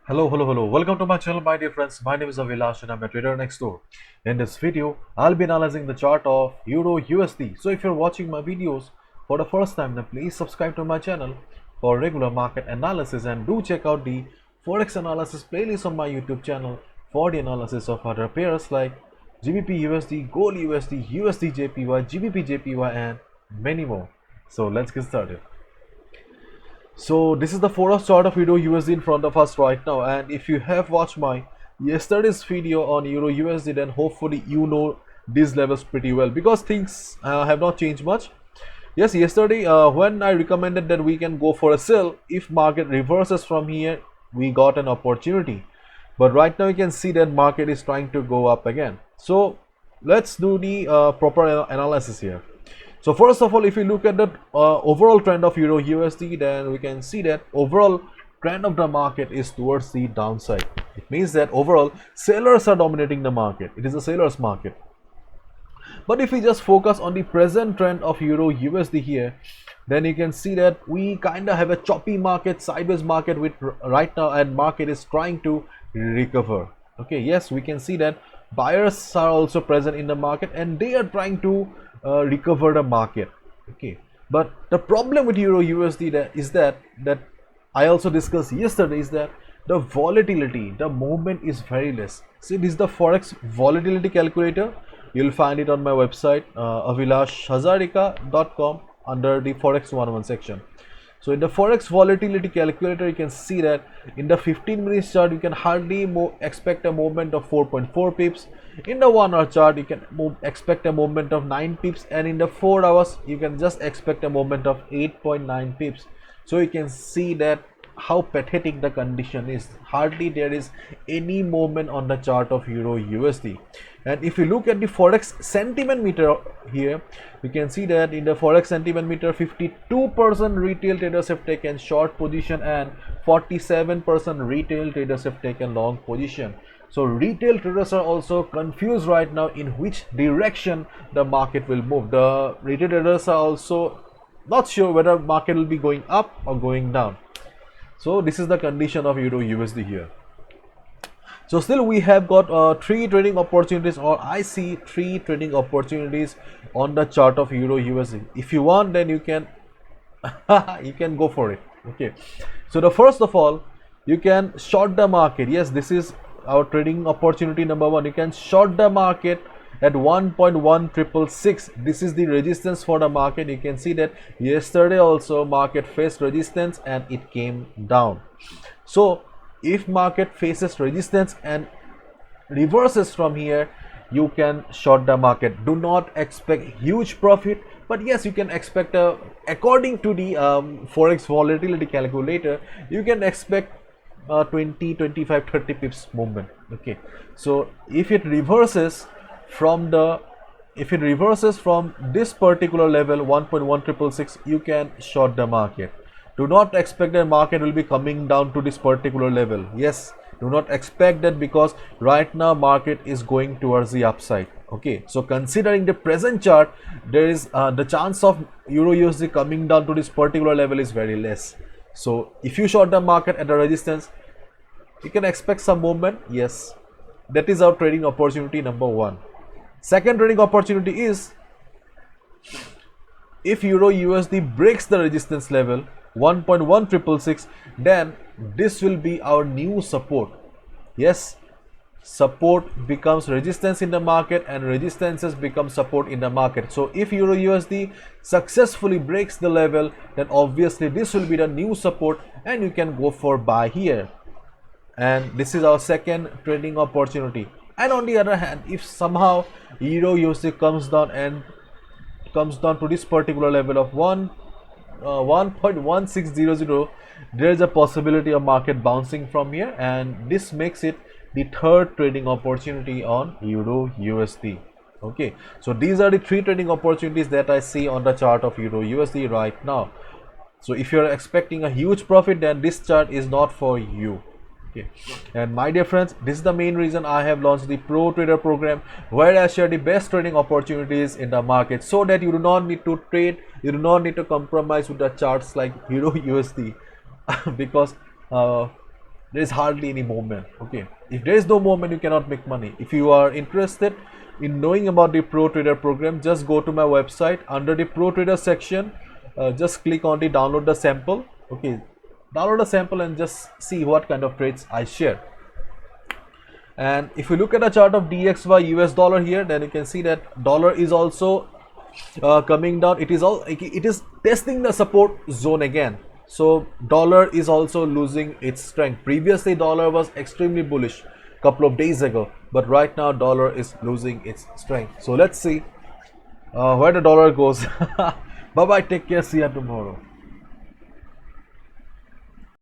Hello. Welcome to my channel, my dear friends. My name is Avilash and I'm a trader next door. In this video, I'll be analyzing the chart of Euro USD. So if you're watching my videos for the first time, then please subscribe to my channel for regular market analysis and do check out the Forex analysis playlist on my YouTube channel for the analysis of other pairs like GBP USD, Gold USD, USD JPY, GBP JPY and many more. So let's get started. So this is the Forex chart of Euro USD in front of us right now, and if you have watched my yesterday's video on Euro USD, then hopefully you know these levels pretty well because things have not changed much. Yes, yesterday when I recommended that we can go for a sell if market reverses from here, we got an opportunity, but right now you can see that market is trying to go up again. So let's do the proper analysis here. So first of all, if you look at the overall trend of Euro USD, then we can see that overall trend of the market is towards the downside. It means that overall sellers are dominating the market. It is a seller's market. But if we just focus on the present trend of Euro USD here, then you can see that we kind of have a choppy market, sideways market with right now, and market is trying to recover. Okay, yes, we can see that buyers are also present in the market and they are trying to recover the market. Okay, but the problem with Euro USD is that I also discussed yesterday is that the volatility, the movement is very less. See, this is the Forex volatility calculator. You'll find it on my website avilashhazarika.com under the Forex 101 section. So in the Forex volatility calculator, you can see that in the 15 minutes chart, you can hardly expect a movement of 4.4 pips. In the 1 hour chart, you can expect a movement of 9 pips, and in the 4 hours, you can just expect a movement of 8.9 pips. So you can see that how pathetic the condition is. Hardly there is any movement on the chart of Euro USD. And if you look at the Forex sentiment meter here, you can see that in the Forex sentiment meter, 52% retail traders have taken short position and 47% retail traders have taken long position. So retail traders are also confused right now in which direction the market will move. The retail traders are also not sure whether market will be going up or going down. So this is the condition of Euro USD here. So still we have got 3 trading opportunities, or I see 3 trading opportunities on the chart of Euro USD. If you want, then you can you can go for it. Okay, so the first of all, you can short the market. Yes, this is our trading opportunity number 1. You can short the market at 1.1666. This is the resistance for the market. You can see that yesterday also market faced resistance and it came down. So if market faces resistance and reverses from here, you can short the market. Do not expect huge profit, but yes, you can expect according to the Forex volatility calculator, you can expect 20, 25, 30 pips movement. Okay, so if it reverses from this particular level 1.1666, you can short the market. Do not expect that market will be coming down to this particular level. Yes, do not expect that, because right now market is going towards the upside. Okay, so considering the present chart, there is the chance of Euro USD coming down to this particular level is very less. So if you short the market at the resistance, you can expect some movement. Yes, that is our trading opportunity number 1. Second trading opportunity is if Euro USD breaks the resistance level 1.1666, then this will be our new support. Yes, support becomes resistance in the market and resistances become support in the market. So if Euro USD successfully breaks the level, then obviously this will be the new support and you can go for buy here. And this is our second trading opportunity. And on the other hand, if somehow Euro USD comes down to this particular level of 1.1600, there is a possibility of market bouncing from here, and this makes it the third trading opportunity on Euro USD. Okay, so these are the 3 trading opportunities that I see on the chart of Euro USD right now. So if you're expecting a huge profit, then this chart is not for you. Okay, and my dear friends, this is the main reason I have launched the Pro Trader program, where I share the best trading opportunities in the market, so that you do not need to trade, you do not need to compromise with the charts like Euro USD because there is hardly any movement. Okay, if there is no movement, you cannot make money. If you are interested in knowing about the Pro Trader program, just go to my website. Under the Pro Trader section, just click on the download the sample. Okay, download a sample and just see what kind of trades I share. And if you look at the chart of DXY US dollar here, then you can see that dollar is also coming down. It is testing the support zone again. So dollar is also losing its strength. Previously dollar was extremely bullish couple of days ago, but right now dollar is losing its strength. So let's see where the dollar goes. Bye bye, take care, see you tomorrow.